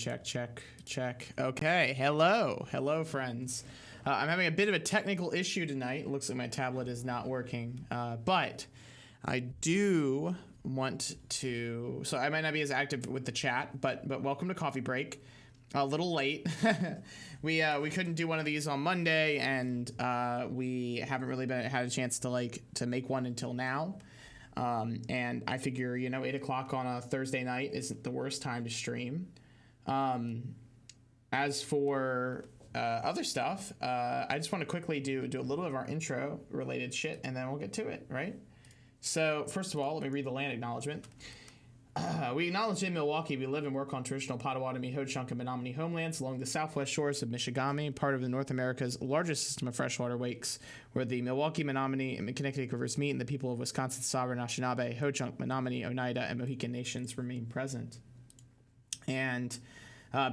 Check, check, check. Okay, hello, friends. I'm having a bit of a technical issue tonight. It looks like my tablet is not working, but I do want to. So I might not be as active with the chat, but welcome to Coffee Break. A little late. we couldn't do one of these on Monday, and we haven't really had a chance to make one until now. And I figure 8 o'clock on a Thursday night isn't the worst time to stream. As for other stuff, I just want to quickly do a little of our intro related shit, and then we'll get to it, right? So first of all, let me read the land acknowledgement. We acknowledge in Milwaukee we live and work on traditional Potawatomi, Ho-Chunk, and Menominee homelands along the southwest shores of Michigamme, part of the North America's largest system of freshwater lakes, where the Milwaukee, Menominee, and Connecticut rivers meet, and the people of Wisconsin's sovereign Anishinaabe, Ho-Chunk, Menominee, Oneida, and Mohican nations remain present. And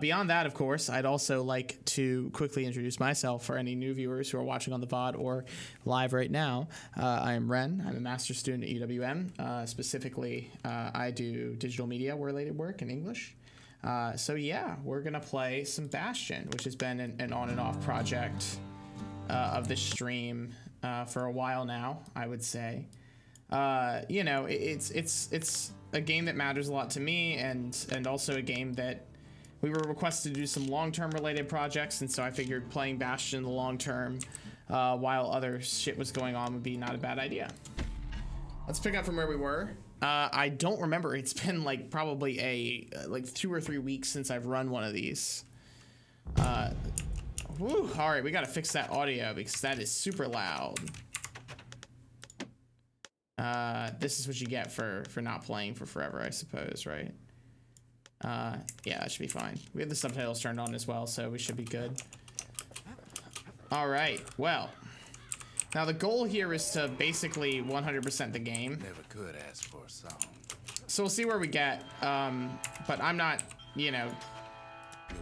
beyond that, of course, I'd also like to quickly introduce myself for any new viewers who are watching on the VOD or live right now. I am Ren. I'm a master's student at UWM. Specifically, I do digital media related work in English. So yeah, we're going to play some Bastion, which has been an on and off project of this stream for a while now, I would say. It's a game that matters a lot to me, and also a game that we were requested to do some long-term related projects, and so I figured playing Bastion in the long term while other shit was going on would be not a bad idea. Let's pick up from where we were. I don't remember. It's been probably 2 or 3 weeks since I've run one of these. All right, we gotta fix that audio because that is super loud. This is what you get for not playing for forever, I suppose, right? Yeah, that should be fine. We have the subtitles turned on as well, so we should be good. All right, well, now the goal here is to basically 100% the game. Never could ask for a song. So we'll see where we get. But I'm not, It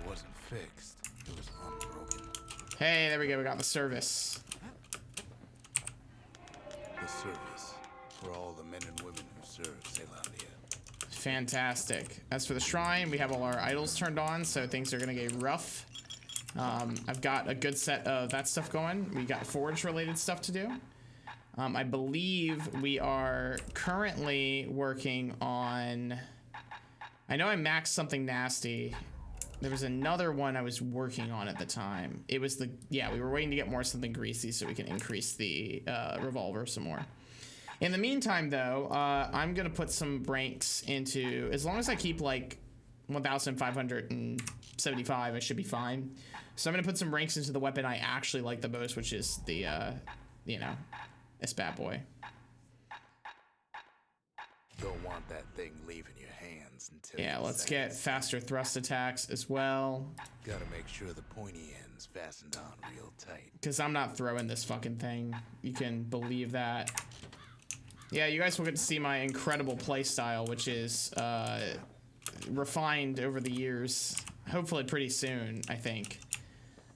wasn't fixed. It was unbroken. Hey, there we go. We got the service. The service for all the men and women who serve Zealandia. Fantastic. As for the shrine, we have all our idols turned on, so things are gonna get rough. I've got a good set of that stuff going. We got forge related stuff to do. I believe we are currently working on, I know I maxed something nasty. There was another one I was working on at the time. It was we were waiting to get more something greasy so we can increase the revolver some more. In the meantime, though, I'm going to put some ranks into, as long as I keep 1,575, I should be fine. So I'm going to put some ranks into the weapon I actually like the most, which is the, this bad boy. Don't want that thing leaving your hands until. Yeah, let's get faster thrust attacks as well. Gotta make sure the pointy end's fastened on real tight. Because I'm not throwing this fucking thing. You can believe that. Yeah, you guys will get to see my incredible playstyle, which is refined over the years. Hopefully pretty soon, I think.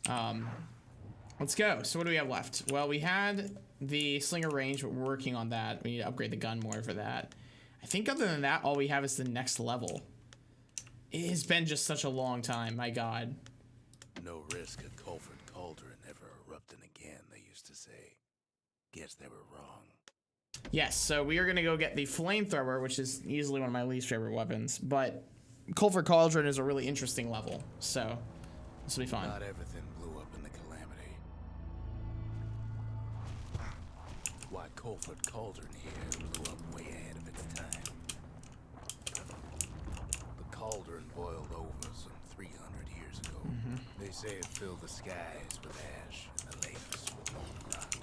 Let's go. So what do we have left? Well, we had the slinger range, but we're working on that. We need to upgrade the gun more for that. I think other than that, all we have is the next level. It has been just such a long time, my god. No risk of Culford Cauldron ever erupting again, they used to say. Guess they were wrong. Yes, so we are going to go get the flamethrower, which is easily one of my least favorite weapons, but Culford Cauldron is a really interesting level, so this will be fun. Not everything blew up in the calamity. Why Culford Cauldron here blew up way ahead of its time. The cauldron boiled over some 300 years ago. They say it filled the skies with ash and the lakes with molten rock.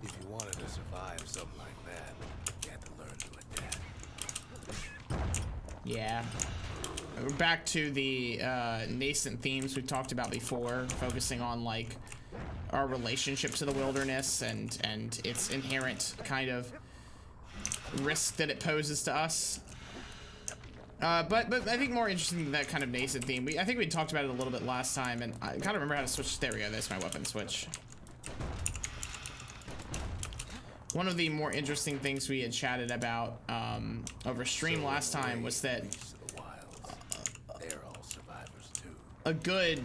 If you wanted to survive something like that, you had to learn to adapt. Yeah. We're back to the nascent themes we talked about before, focusing on our relationship to the wilderness and its inherent kind of risk that it poses to us. But I think more interesting than that kind of nascent theme. I think we talked about it a little bit last time, and I gotta remember how to switch. There we go. There's my weapon switch. One of the more interesting things we had chatted about over stream last time was that a good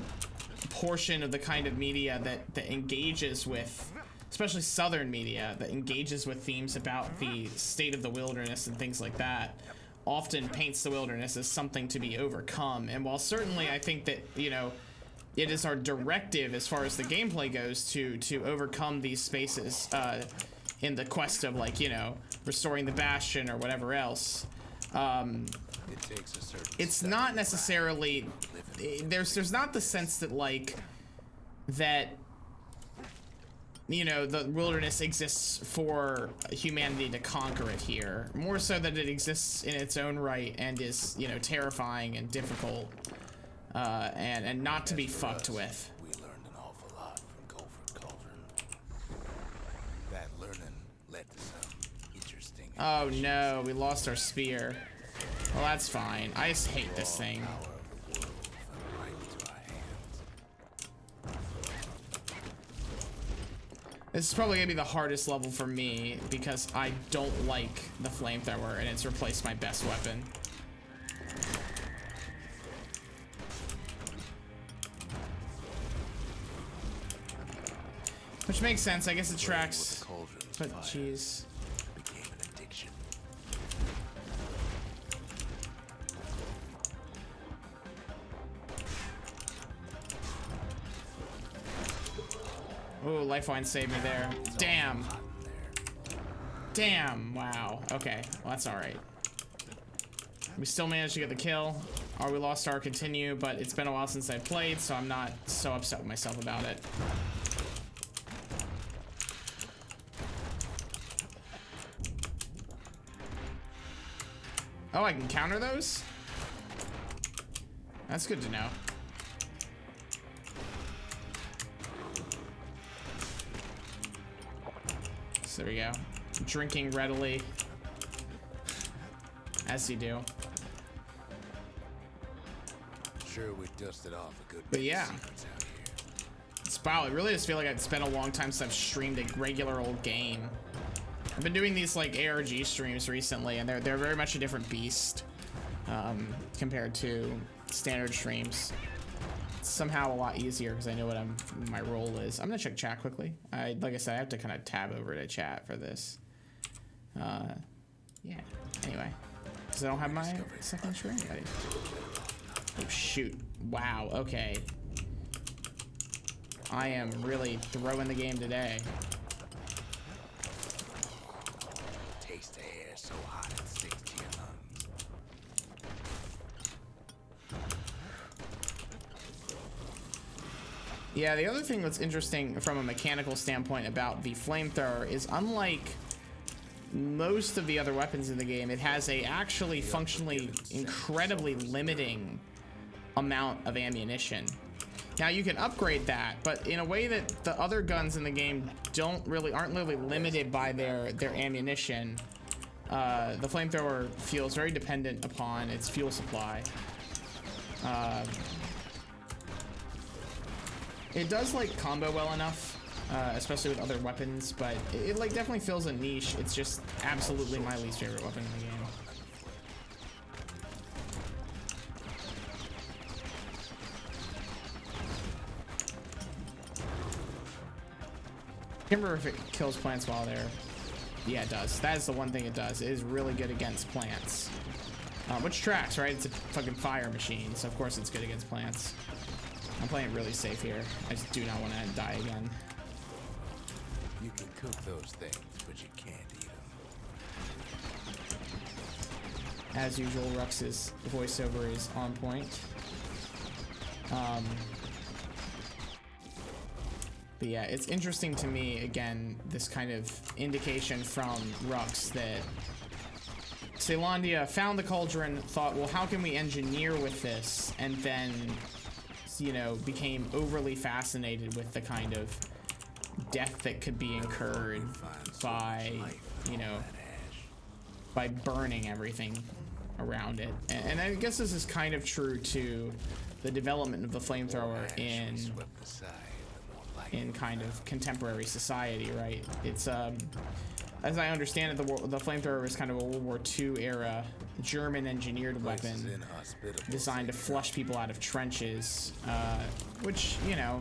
portion of the kind of media that engages with, especially Southern media, that engages with themes about the state of the wilderness and things like that, often paints the wilderness as something to be overcome. And while certainly I think that, you know, it is our directive as far as the gameplay goes to overcome these spaces in the quest of, like, you know, restoring the Bastion or whatever else. It's not necessarily, there's not the sense that, like, that, you know, the wilderness exists for humanity to conquer it here. More so that it exists in its own right and is, you know, terrifying and difficult, and not to be fucked with. We learned an awful lot from Gopher Cauldron. That learning led to some interesting. Oh no, we lost our spear. Well, that's fine. I just hate this thing. This is probably gonna be the hardest level for me because I don't like the flamethrower and it's replaced my best weapon. Which makes sense, I guess it tracks. But jeez. Oh, Lifeline saved me there. Damn. Damn, wow. Okay, well, that's alright. We still managed to get the kill. Or we lost our continue, but it's been a while since I played, so I'm not so upset with myself about it. Oh, I can counter those? That's good to know. So there we go. Drinking readily. As you do. Sure, we dusted off a good but yeah. It's, wow, it really does feel like it's been a long time since I've streamed a regular old game. I've been doing these like ARG streams recently, and they're very much a different beast compared to standard streams. It's somehow a lot easier because I know what my role is. I'm gonna check chat quickly. Like I said, I have to kind of tab over to chat for this. Yeah. Anyway, because I don't have my second stream ready. Oh shoot! Wow. Okay. I am really throwing the game today. Taste the air so hot it sticks to your lungs. Yeah, the other thing that's interesting from a mechanical standpoint about the flamethrower is, unlike most of the other weapons in the game, it has a actually functionally incredibly limiting amount of ammunition. Now you can upgrade that, but in a way that the other guns in the game aren't really limited by their ammunition. The flamethrower feels very dependent upon its fuel supply. It does like combo well enough, especially with other weapons, but it like definitely fills a niche. It's just absolutely my least favorite weapon in the game. I can't remember if it kills plants while they're... Yeah, it does. That is the one thing it does. It is really good against plants. Which tracks, right? It's a fucking fire machine, so of course it's good against plants. I'm playing really safe here. I just do not want to die again. You can cook those things, but you can't eat them. As usual, Rux's voiceover is on point. But yeah, it's interesting to me, again, this kind of indication from Rux that Caelondia found the cauldron, thought, well, how can we engineer with this? And then, you know, became overly fascinated with the kind of death that could be incurred by, you know, by burning everything around it. And I guess this is kind of true to the development of the flamethrower in kind of contemporary society, right? It's as I understand it, the flamethrower is kind of a World War II era German engineered weapon designed to flush people out of trenches, which, you know,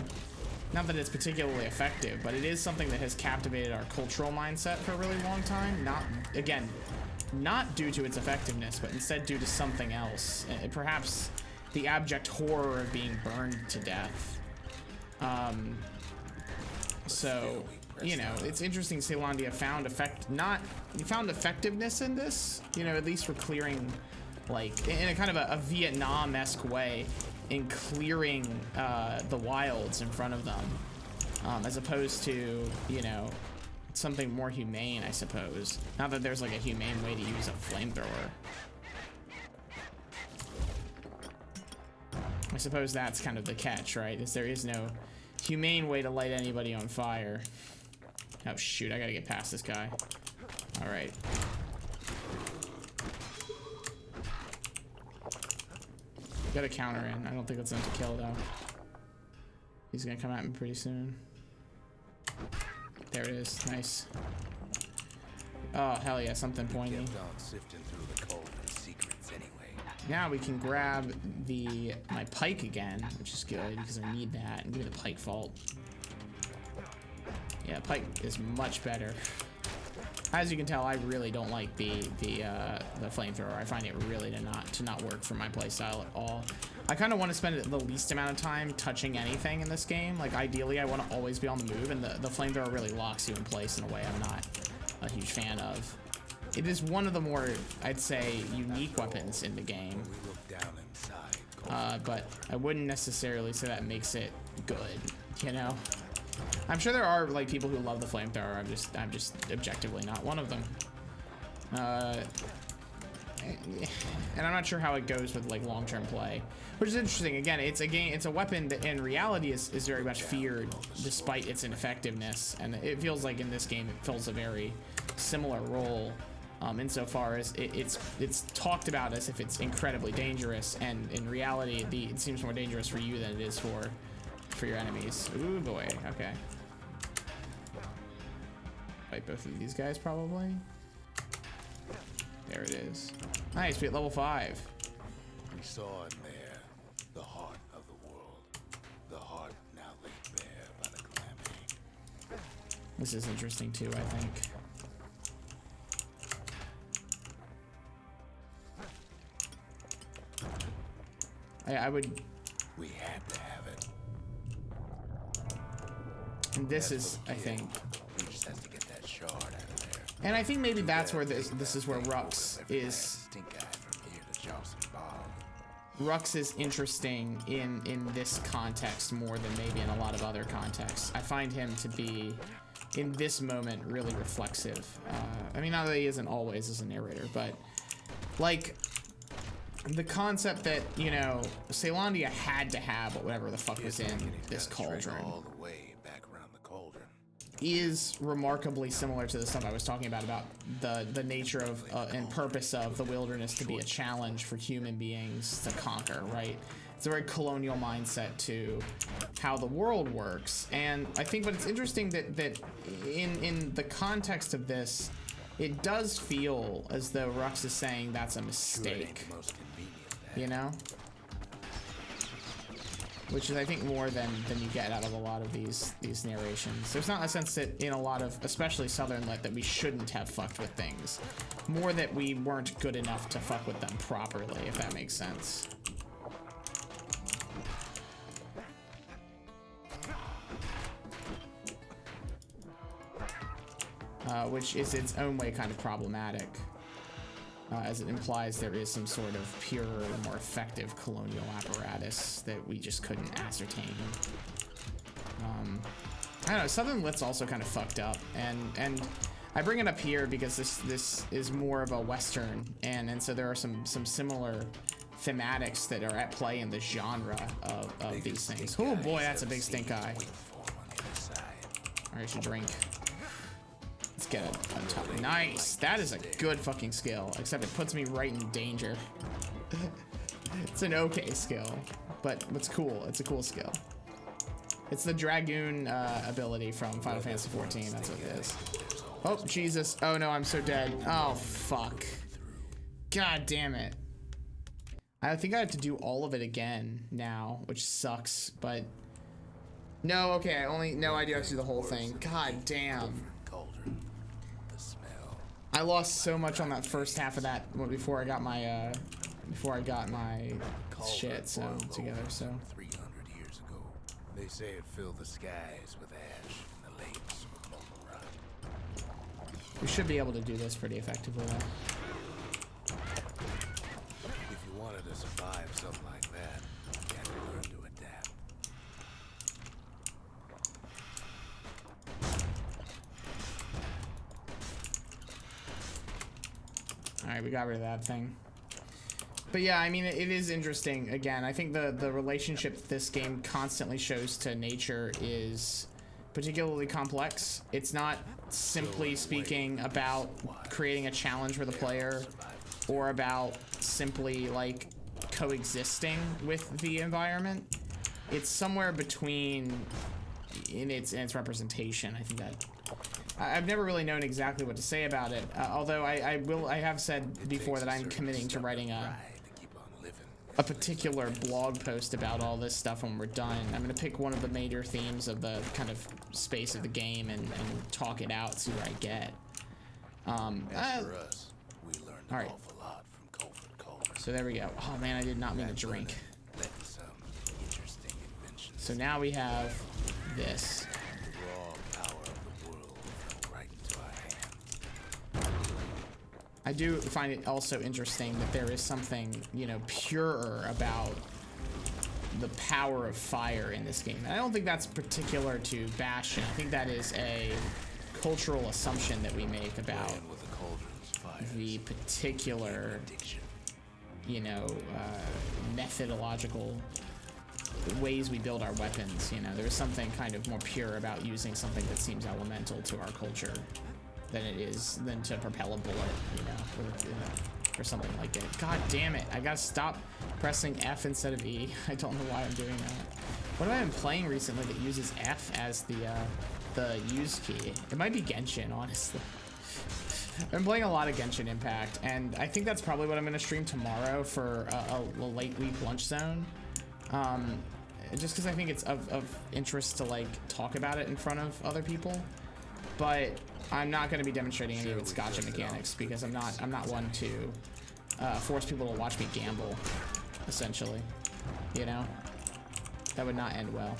not that it's particularly effective, but it is something that has captivated our cultural mindset for a really long time. Not, again, not due to its effectiveness, but instead due to something else. Perhaps the abject horror of being burned to death. So, you know, it's interesting Zealandia found effectiveness in this, you know, at least for clearing, like, in a kind of a Vietnam-esque way, in clearing the wilds in front of them, as opposed to, you know, something more humane, I suppose. Not that there's like a humane way to use a flamethrower. I suppose that's kind of the catch, right? Is there is no humane way to light anybody on fire. Oh shoot, I gotta get past this guy. All right. Got a counter in. I don't think that's enough to kill though. He's gonna come at me pretty soon. There it is. Nice. Oh hell yeah, something pointy. Now we can grab my pike again, which is good because I need that. And give me the pike fault. Yeah, pike is much better. As you can tell, I really don't like the flamethrower. I find it really to not work for my playstyle at all. I kind of want to spend the least amount of time touching anything in this game. Like ideally, I want to always be on the move, and the flamethrower really locks you in place in a way I'm not a huge fan of. It is one of the more, I'd say, unique weapons in the game. But I wouldn't necessarily say that makes it good, you know? I'm sure there are like people who love the flamethrower. I'm just objectively not one of them. And I'm not sure how it goes with like long-term play, which is interesting. Again, it's a weapon that in reality is very much feared despite its ineffectiveness, and it feels like in this game it fills a very similar role. Insofar as it's talked about as if it's incredibly dangerous, and in reality, it seems more dangerous for you than it is for your enemies. Ooh boy, okay. Fight both of these guys probably. There it is. Nice, we at level 5. We saw in there the heart of the world, the heart now laid bare by the calamity. This is interesting too, I think. I would. We had to have it. And this is, I think. We just have to get that shard out of there. And I think maybe that's where this is where Rux is. Rux is interesting in this context more than maybe in a lot of other contexts. I find him to be, in this moment, really reflexive. I mean, not that he isn't always as a narrator, but like. The concept that, you know, Zealandia had to have whatever the fuck was in this cauldron is remarkably similar to the stuff I was talking about the nature of and purpose of the wilderness to be a challenge for human beings to conquer, right? It's a very colonial mindset to how the world works. And I think, but it's interesting that in the context of this, it does feel as though Rux is saying that's a mistake. You know? Which is, I think, more than you get out of a lot of these narrations. There's not a sense that in a lot of, especially Southern Lit, that we shouldn't have fucked with things. More that we weren't good enough to fuck with them properly, if that makes sense. Which is its own way kind of problematic. As it implies there is some sort of purer, more effective colonial apparatus that we just couldn't ascertain. I don't know, Southern Lit's also kind of fucked up, and I bring it up here because this is more of a Western, and so there are some similar thematics that are at play in the genre of these things. Oh boy, that's a big stink eye. Alright, I should drink. Let's get it on top. Nice. That is a good fucking skill, except it puts me right in danger. It's an okay skill, but it's cool. It's a cool skill. It's the Dragoon ability from Final Fantasy XIV. That's what it is. Oh, Jesus. Oh, no, I'm so dead. Oh, fuck. God damn it. I think I have to do all of it again now, which sucks, but... No, okay, No, I do have to do the whole thing. God damn. I lost so much on that first half of that before I got my, shit, so, together, so... 300 years ago, they say it filled the skies with ash and the lakes with molten rock. We should be able to do this pretty effectively, though. If you wanted to survive something like that, you had to learn to adapt. Alright, we got rid of that thing. But yeah, I mean, it is interesting. Again, I think the relationship this game constantly shows to nature is particularly complex. It's not simply speaking about creating a challenge for the player or about simply like coexisting with the environment. It's somewhere between in its representation. I think that I've never really known exactly what to say about it. Although I have said before that I'm committing to writing a particular blog post about all this stuff when we're done. I'm going to pick one of the major themes of the kind of space of the game and talk it out, see where I get. As for us, we learned all right. an awful lot from Collaboratory. So there we go. Oh man, I did not mean to drink. Some interesting inventions. So now we have this. The raw power of the world fell right into our hands. I do find it also interesting that there is something, you know, purer about the power of fire in this game. And I don't think that's particular to Bastion. I think that is a cultural assumption that we make about With the cauldron's fire. the particular, Addiction. you know, methodological ways we build our weapons. You know, there's something kind of more pure about using something that seems elemental to our culture than to propel a bullet, you know, or something like that. God damn it, I gotta stop pressing F instead of E. I don't know why I'm doing that. What have I been playing recently that uses F as the use key? It might be Genshin, honestly. I've been playing a lot of Genshin Impact, and I think that's probably what I'm gonna stream tomorrow for a late week lunch zone. Just because I think it's of interest to like talk about it in front of other people. But I'm not going to be demonstrating any of its gotcha mechanics because I'm not one to force people to watch me gamble, essentially. You know, that would not end well.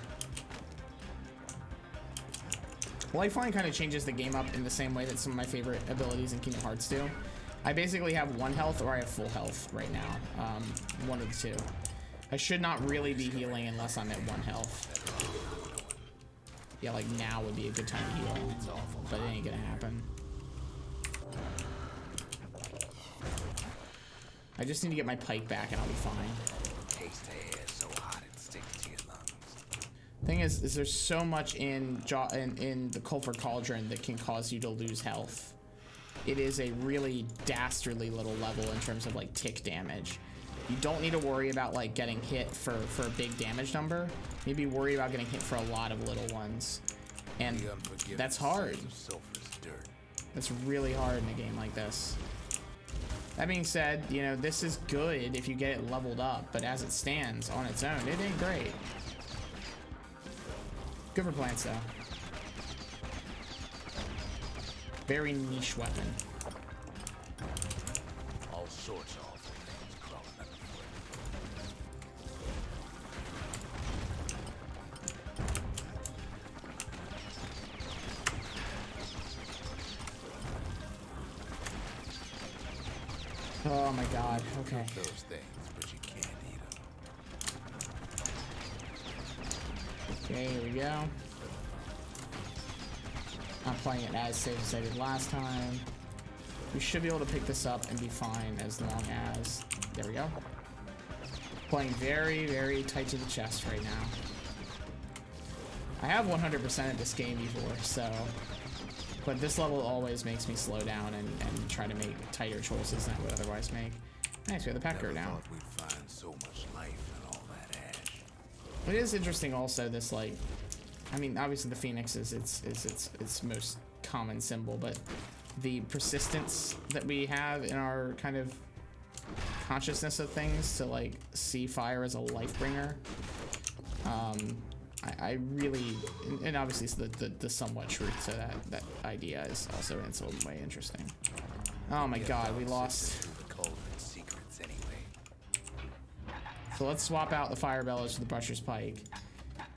Lifeline kind of changes the game up in the same way that some of my favorite abilities in Kingdom Hearts do. I basically have 1 health or I have full health right now. One of the two. I should not really be healing unless I'm at 1 health. Yeah, like now would be a good time to heal, but it ain't gonna happen. I just need to get my pike back and I'll be fine. Taste the air so hot it sticks to your lungs. Thing is there's so much in the Culford Cauldron that can cause you to lose health. It is a really dastardly little level in terms of like tick damage. You don't need to worry about like getting hit for a big damage number. You need to be worried about getting hit for a lot of little ones. And that's hard. That's really hard in a game like this. That being said, you know, this is good if you get it leveled up, but as it stands on its own, it ain't great. Good for plants though. Very niche weapon. All sorts of awful things crawling underfoot. Oh my god, okay. Those things, but you can't eat them. Okay, here we go. I'm playing it as safe as I did last time. We should be able to pick this up and be fine as long as... There we go. Playing very, very tight to the chest right now. I have 100%ed this game before, so... But this level always makes me slow down and try to make tighter choices than I would otherwise make. Nice, we have the Pecker now. Thought we'd find so much life in all that ash. It is interesting also, this, like... I mean, obviously the Phoenix is its most common symbol, but the persistence that we have in our kind of consciousness of things to like see fire as a life bringer. I really, and obviously the somewhat truth to that idea is also in some way interesting. Oh my god, we lost. So let's swap out the fire bellows for the butcher's pike.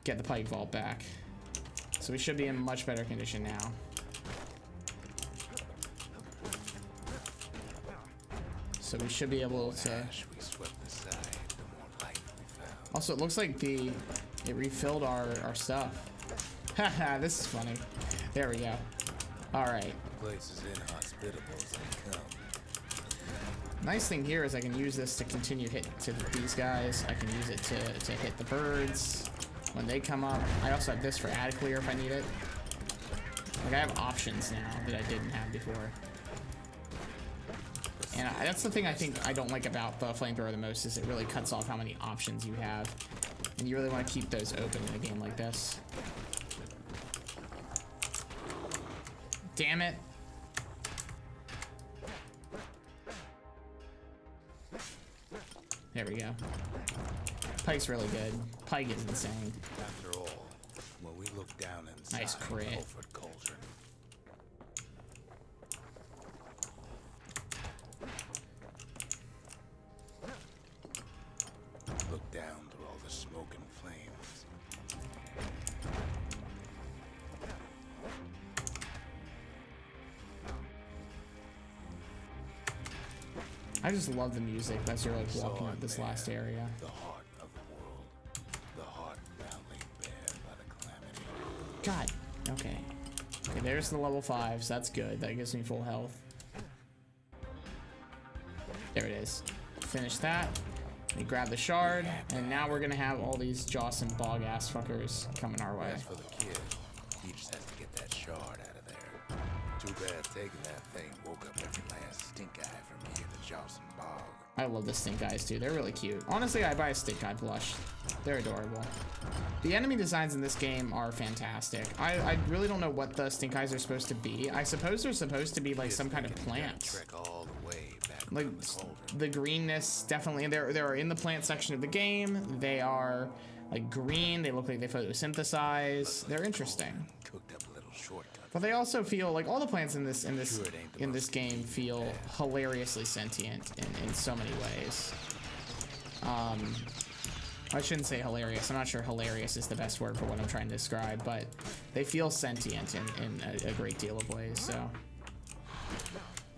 Get the pike vault back. So we should be in much better condition now. So we should be able to. Also, it looks like it refilled our stuff. Haha, this is funny. There we go. All right. Place is inhospitable as they come. Nice thing here is I can use this to continue hit to these guys. I can use it to hit the birds when they come up. I also have this for ad clear if I need it. Like I have options now that I didn't have before. And that's the thing I think I don't like about the flamethrower the most is it really cuts off how many options you have. And you really want to keep those open in a game like this. Damn it. There we go. Pike's really good. Pike is insane. After all, when we look down inside Nice crit. Culford Cauldron, look down through all the smoke and flames. I just love the music as you're like walking up this last area. The heart of the world, the heart now laid bare by the calamity. God. Okay. Okay, there's the level 5s. That's good. That gives me full health. There it is. Finish that. We grab the shard, and now we're gonna have all these Joss and Bog ass fuckers coming our way. As for the kid, he just has to get that shard out of there. Too bad taking that thing woke up every last stink eye from here to Joss and Bog. I love the stink eyes too. They're really cute. Honestly, I buy a stink eye plush. They're adorable. The enemy designs in this game are fantastic. I really don't know what the stink eyes are supposed to be. I suppose they're supposed to be like some kind of plant. Trek all the way back Like from the cauldron. the greenness, definitely. They're in the plant section of the game. They are like green. They look like they photosynthesize. They're interesting. Cooked up a little shortcut. But they also feel like all the plants in this game feel hilariously sentient in so many ways. I shouldn't say hilarious. I'm not sure hilarious is the best word for what I'm trying to describe, but they feel sentient in a great deal of ways. So,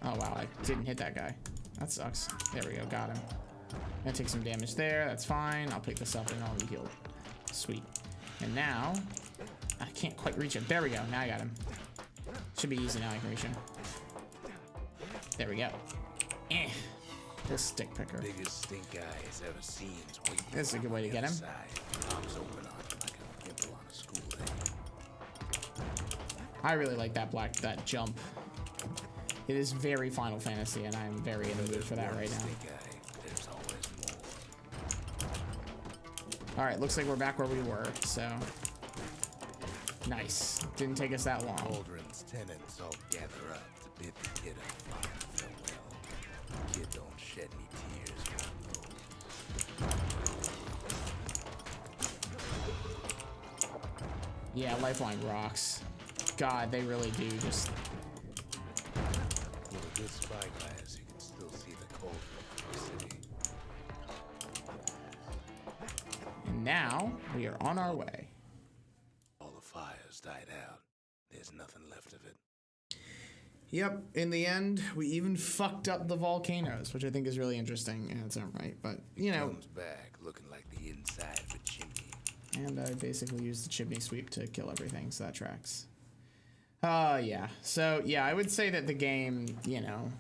oh wow, I didn't hit that guy. That sucks. There we go, got him. Gonna take some damage there. That's fine. I'll pick this up and I'll be healed. Sweet. And now I can't quite reach him. There we go. Now I got him. Should be easy now. I can reach him. There we go. Eh. This stick picker. Biggest stink eye has ever seen. This is a good way to get him. Arms open on him like a pimple on a school day. I really like that jump. It is very Final Fantasy, and I'm very in the mood for that right now. Stink eye, there's always more. All right, looks like we're back where we were. So nice. Didn't take us that long. Cauldron's tenants all gather up to bid the kid a fond farewell. The kid don't shed any tears for him, though. Yeah, Lifeline rocks. God, they really do just. With a good spyglass, you can still see the cauldron from the city. And now we are on our way. All the fires died out. There's nothing left of it. Yep, in the end, we even fucked up the volcanoes, which I think is really interesting in its own right. But, you know. Comes back looking like the inside of a chimney. And I basically used the chimney sweep to kill everything, so that tracks. Yeah. So, yeah, I would say that the game, you know,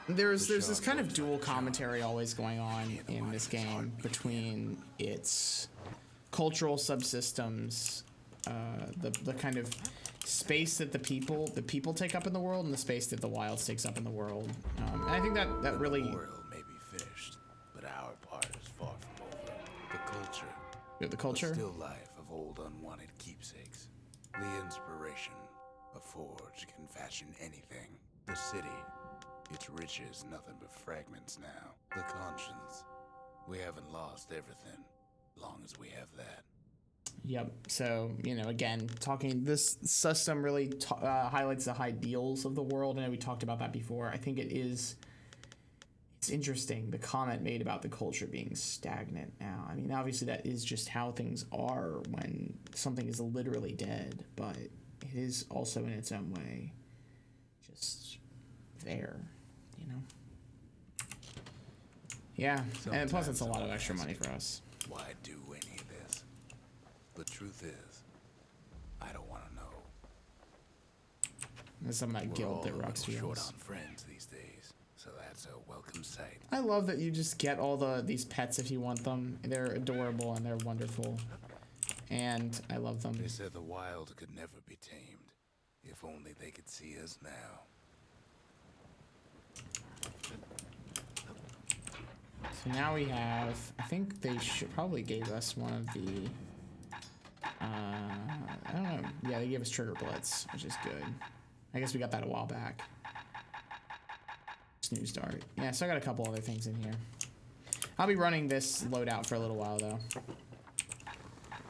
there's this kind of dual commentary always going on in this game between its cultural subsystems, the kind of space that the people take up in the world and the space that the wilds takes up in the world. And I think that really. The memorial may be finished, but our part is far from over. The culture. The culture? The still life of old unwanted keepsakes. The inspiration. A forge can fashion anything. The city. Its riches nothing but fragments now. The conscience. We haven't lost everything. Long as we have that. Yep. So, you know, again, talking, this system really highlights the ideals of the world. I know we talked about that before. I think it's interesting, the comment made about the culture being stagnant now. I mean, obviously that is just how things are when something is literally dead, but it is also in its own way just there, you know? Yeah, and plus it's a lot of extra money for us. Why do any of this? The truth is, I don't want to know. There's some of that guilt that Rux feels. Short on friends these days, so that's a welcome sight. I love that you just get all these pets if you want them. They're adorable and they're wonderful, and I love them. They said the wild could never be tamed. If only they could see us now. So now we have, I think they should probably gave us one of the, I don't know. Yeah, they gave us Trigger Blitz, which is good. I guess we got that a while back. Snooze Dart. Yeah, so I got a couple other things in here. I'll be running this loadout for a little while though.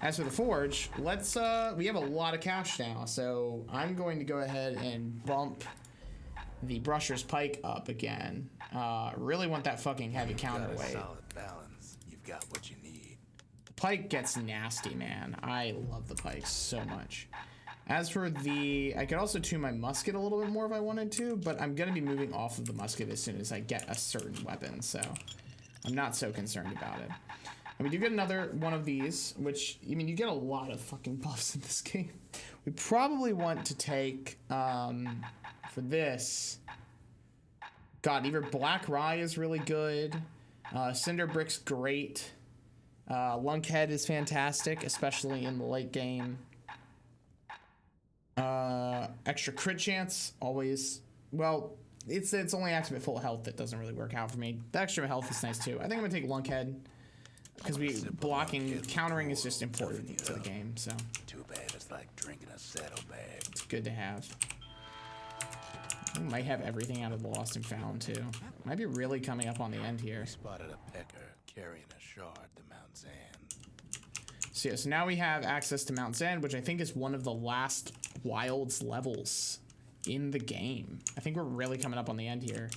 As for the forge, let's, we have a lot of cash now, so I'm going to go ahead and bump the Brusher's Pike up again. Really want that fucking heavy counterweight. Solid balance. You've got what you need. The Pike gets nasty, man. I love the Pike so much. As for the, I could also tune my musket a little bit more if I wanted to, but I'm gonna be moving off of the musket as soon as I get a certain weapon, so I'm not so concerned about it. And we do get another one of these, which, I mean, you get a lot of fucking buffs in this game. We probably want to take, for this, God, either Black Rye is really good, Cinder Brick's great, Lunkhead is fantastic, especially in the late game. Extra crit chance, always, well, it's only active at full health that doesn't really work out for me. The extra health is nice too. I think I'm gonna take Lunkhead, because countering is just important to the game, so. Too bad it's like drinking a saddlebag. It's good to have. We might have everything out of the Lost and Found too. Might be really coming up on the end here. Spotted a pecker carrying a shard to Mount Zan. So yeah, so now we have access to Mount Zan, which I think is one of the last Wilds levels in the game. I think we're really coming up on the end here.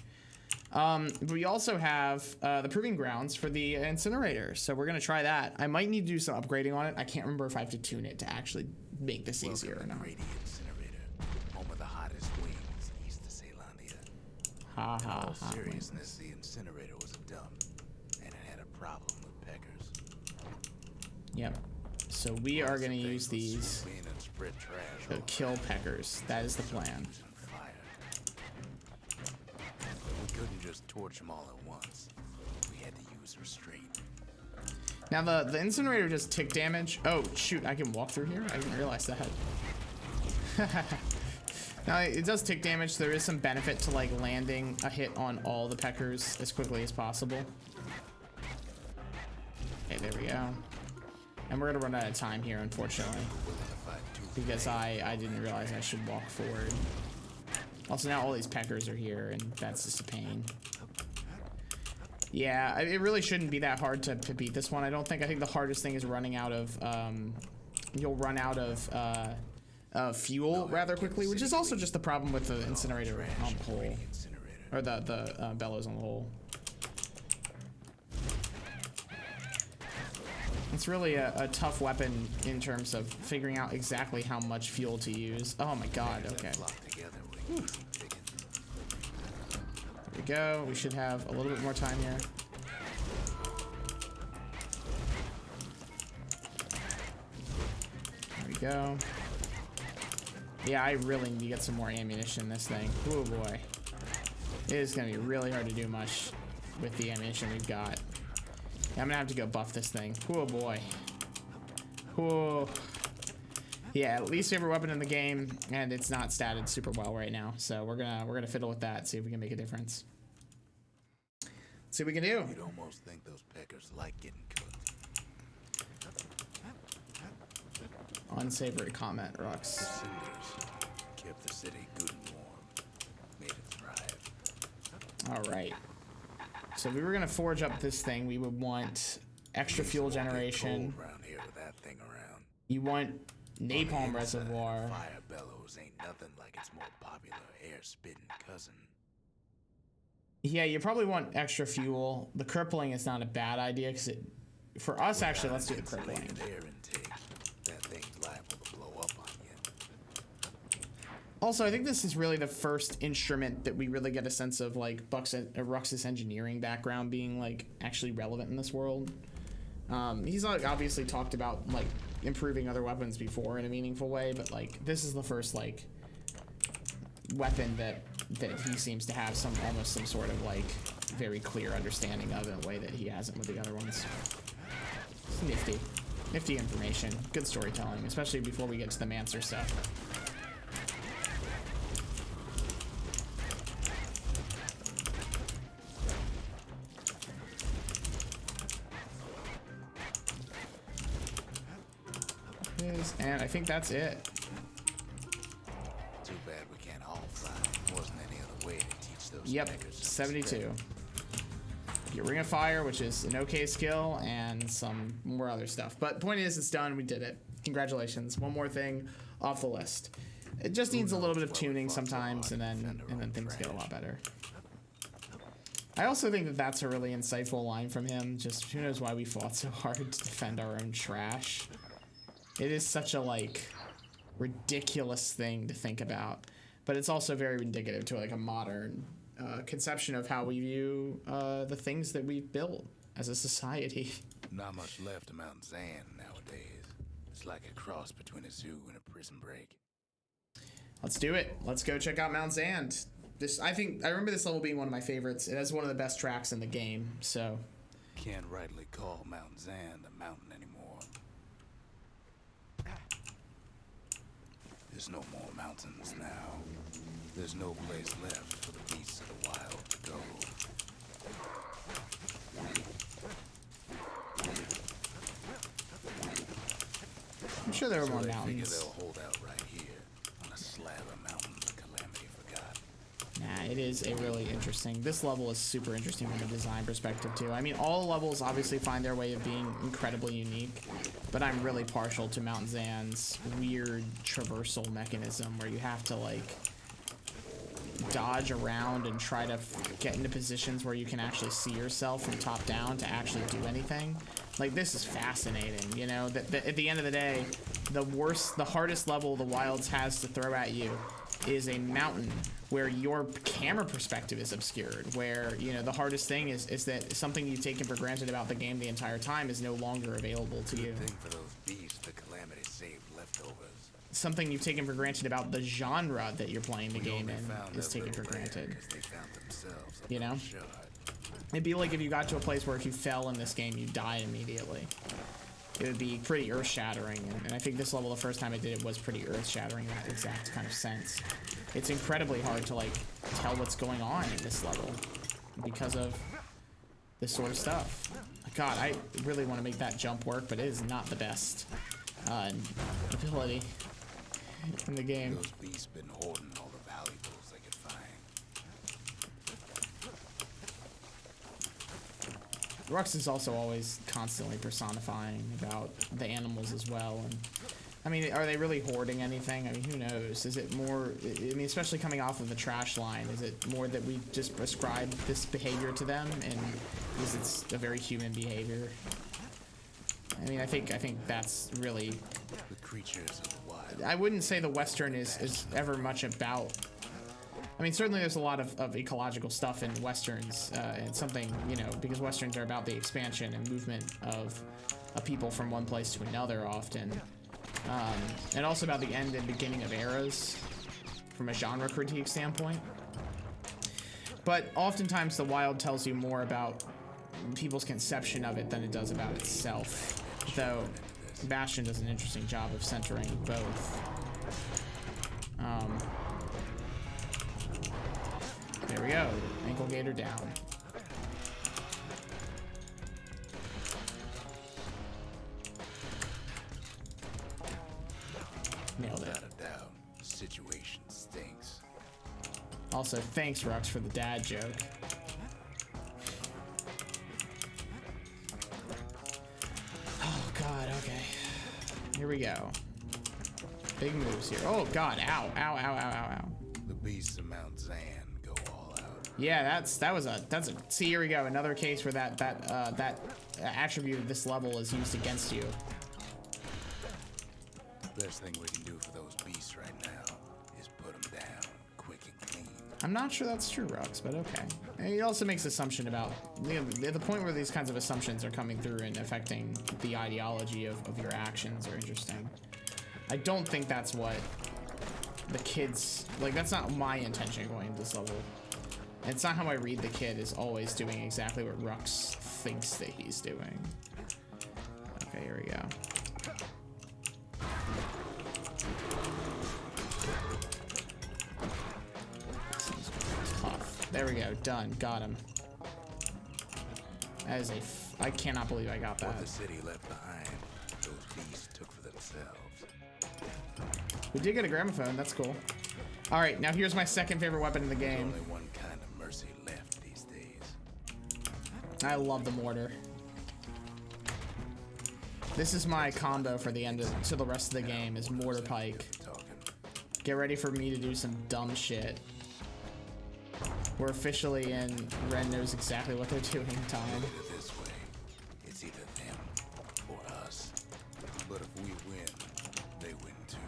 We also have the Proving Grounds for the Incinerator, so we're gonna try that. I might need to do some upgrading on it. I can't remember if I have to tune it to actually make this easier or not. Home of the hottest wings east of Ceylondia. Ha In ha all ha. seriousness, the incinerator was a dump, and it had a problem with peckers. Yep. So we are gonna use these to kill peckers. That is the plan. We couldn't just torch them all at once. We had to use restraint. Now the incinerator does tick damage. Oh shoot, I can walk through here? I didn't realize that. Now it does tick damage. There is some benefit to like landing a hit on all the peckers as quickly as possible. Okay, there we go. And we're gonna run out of time here, unfortunately, because I didn't realize I should walk forward. Also, now all these peckers are here, and that's just a pain. Yeah, it really shouldn't be that hard to beat this one. I don't think. I think the hardest thing is running out of. You'll run out of fuel rather quickly, which is also just the problem with the incinerator on the whole, or the bellows on the whole. It's really a tough weapon in terms of figuring out exactly how much fuel to use. Oh my god, okay. Whew. There we go. We should have a little bit more time here. There we go. Yeah, I really need to get some more ammunition in this thing. Oh boy. It is going to be really hard to do much with the ammunition we've got. I'm gonna have to go buff this thing. Oh boy. Oh. Yeah, least favorite weapon in the game, and it's not statted super well right now. So we're gonna fiddle with that, see if we can make a difference. See what we can do. You'd almost think those peckers like getting cooked. Unsavory comment, The Rux. cinders kept the city good and warm, made it thrive. All right. So if we were gonna forge up this thing, we would want extra fuel It won't get generation. cold around here with that thing around. You want On the napalm inside, reservoir. Fire bellows ain't nothing like its more popular air-spitting cousin. Yeah, you probably want extra fuel. The crippling is not a bad idea because for us actually, let's do the crippling. Insulated air intake. That thing's liable to blow up on you. Also, I think this is really the first instrument that we really get a sense of like Rux's engineering background being like actually relevant in this world. He's like obviously talked about like improving other weapons before in a meaningful way, but like this is the first like weapon that he seems to have almost some sort of like very clear understanding of in a way that he hasn't with the other ones. It's nifty information, good storytelling, especially before we get to the Mancer stuff. And I think that's it. Too bad we can't all fly. Wasn't any other way to teach those Yep, beggars some 72. respect. Your Ring of Fire, which is an okay skill, and some more other stuff. But point is, it's done. We did it. Congratulations. One more thing off the list. It just needs a little bit of tuning sometimes, and then things get a lot better. I also think that that's a really insightful line from him. Just who knows why we fought so hard to defend our own trash. It is such a like ridiculous thing to think about, but it's also very indicative to like a modern conception of how we view the things that we've built as a society. Not much left of Mount Zan nowadays. It's like a cross between a zoo and a prison break. Let's do it. Let's go check out Mount Zand. I remember this level being one of my favorites. It has one of the best tracks in the game, so. Can't rightly call Mount Zan a mountain anymore. There's no more mountains now. There's no place left for the beasts of the wild to go. I'm sure there were So more they figure mountains. they'll hold out right here on a slab of mountain the Calamity forgot. Nah, it is a really interesting. This level is super interesting from a design perspective too. I mean, all levels obviously find their way of being incredibly unique, but I'm really partial to Mount Zan's weird traversal mechanism where you have to like dodge around and try to get into positions where you can actually see yourself from top down to actually do anything. Like, this is fascinating, you know, that at the end of the day, the hardest level the Wilds has to throw at you is a mountain where your camera perspective is obscured, where, you know, the hardest thing is that something you've taken for granted about the game the entire time is no longer available to you. Thing for those beasts the Calamity saved leftovers. Something you've taken for granted about the genre that you're playing the game only in found is that taken for little lair granted. 'cause they found themselves You know? shard. It'd be like if you got to a place where if you fell in this game, you died immediately. It would be pretty earth-shattering, and I think this level, the first time I did it, was pretty earth-shattering in that exact kind of sense. It's incredibly hard to, like, tell what's going on in this level because of this sort of stuff. God, I really want to make that jump work, but it is not the best ability in the game. Those beasts been hoarding all the valuables they could find. Rux is also always constantly personifying about the animals as well. And I mean, are they really hoarding anything? I mean, who knows? Is it more, I mean, especially coming off of the trash line, is it more that we just prescribe this behavior to them and is it a very human behavior? I mean, I think that's really, The creatures of the wild. I wouldn't say the Western is ever much about, I mean, certainly there's a lot of ecological stuff in Westerns, and something, you know, because Westerns are about the expansion and movement of a people from one place to another often. And also about the end and beginning of eras from a genre critique standpoint. But oftentimes the Wild tells you more about people's conception of it than it does about itself. Though Bastion does an interesting job of centering both. There we go. Ankle gator down. Also, thanks, Rux, for the dad joke. Oh, God, okay. Here we go. Big moves here. Oh, God, ow, ow, ow, ow, ow, ow. The beasts of Mount Zan go all out. Yeah, that's a see, here we go, another case where that attribute of this level is used against you. Best thing we can do for those beasts right now is put them down quick and clean. I'm not sure that's true, Rux, but okay. And he also makes assumption about the point where these kinds of assumptions are coming through and affecting the ideology of your actions are interesting. I don't think that's what the kids, like, that's not my intention going into this level. And it's not how I read the kid is always doing exactly what Rux thinks that he's doing. Okay, here we go. Tough. There we go. Done. Got him. That is I cannot believe I got that. What the city left behind, those beasts took for themselves. We did get a gramophone. That's cool. All right, now here's my second favorite weapon in the game. There's only one kind of mercy left these days. I love the mortar. This is my combo for the end to the rest of the game is mortar pike. Get ready for me to do some dumb shit. We're officially in. Ren knows exactly what they're doing time. Look at it this way. It's either them or us. But if we win, they win too.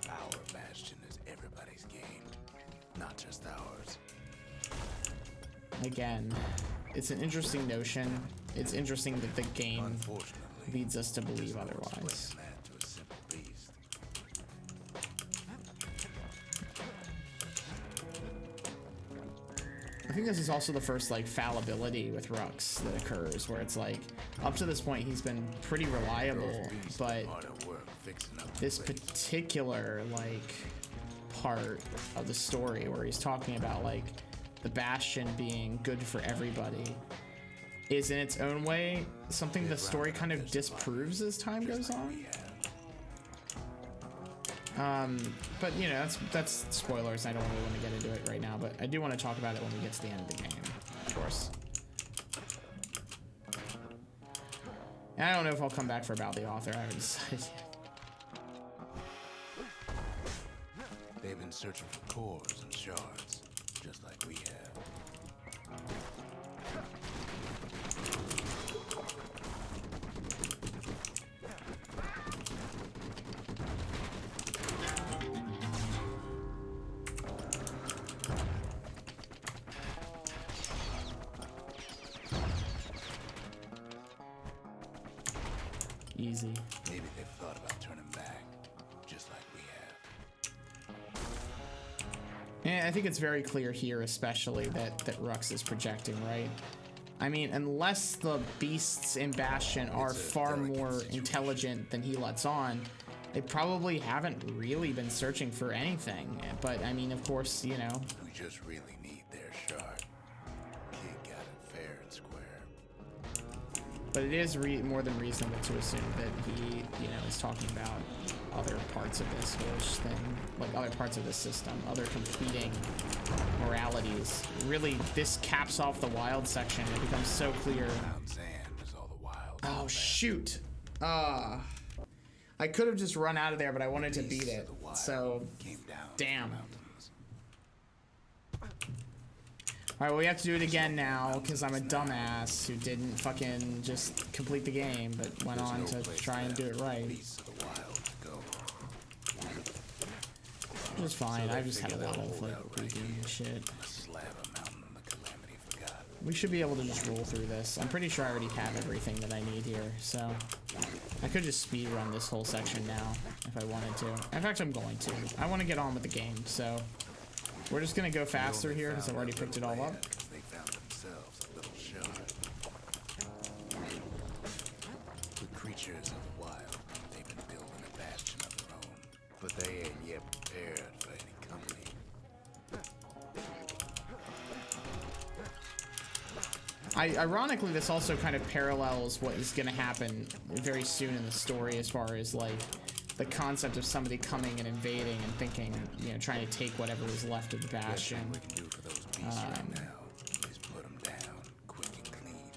Our bastion is everybody's game, not just ours. Again, it's an interesting notion. It's interesting that the game Unfortunately, leads us to believe there's no otherwise. explaining that to a simple beast. I think this is also the first like fallibility with Rux that occurs, where it's like up to this point he's been pretty reliable, but Hard at work fixing up the this place. particular like part of the story where he's talking about like the Bastion being good for everybody is in its own way something the story kind of disproves as time goes on. But you know, that's spoilers. I don't really want to get into it right now, but I do want to talk about it when we get to the end of the game, of course. And I don't know if I'll come back for About the Author. I haven't decided yet. They've been searching for cores and shards, just like we have. Easy. Maybe they've thought about turning back, just like we have. And I think it's very clear here, especially that Rux is projecting, right? I mean, unless the beasts in Bastion are far more intelligent than he lets on, they probably haven't really been searching for anything. But I mean, of course, you know. We just really need their shard. Kid got it fair and square. But it is more than reasonable to assume that he, you know, is talking about other parts of this whole thing, like other parts of the system, other competing moralities. Really, this caps off the wild section. It becomes so clear. Mount Zan is all the wild. Oh, shoot. I could have just run out of there, but I wanted to beat it. So, damn. Alright, well, we have to do it again now, because I'm a dumbass who didn't fucking just complete the game, but went on to try and do it right. Which is fine, I just had a lot of, like, reading and shit. We should be able to just roll through this. I'm pretty sure I already have everything that I need here, so... I could just speed run this whole section now, if I wanted to. In fact, I'm going to. I want to get on with the game, so... We're just gonna go faster here because I've already picked it all up. They found themselves a little shard. The creatures of the wild, they've been building a bastion of their own, but they ain't yet prepared for any company. Ironically, this also kind of parallels what is gonna happen very soon in the story as far as like the concept of somebody coming and invading and thinking, you know, trying to take whatever was left of the bastion. What we can do for those beasts right now is put them down quick and clean.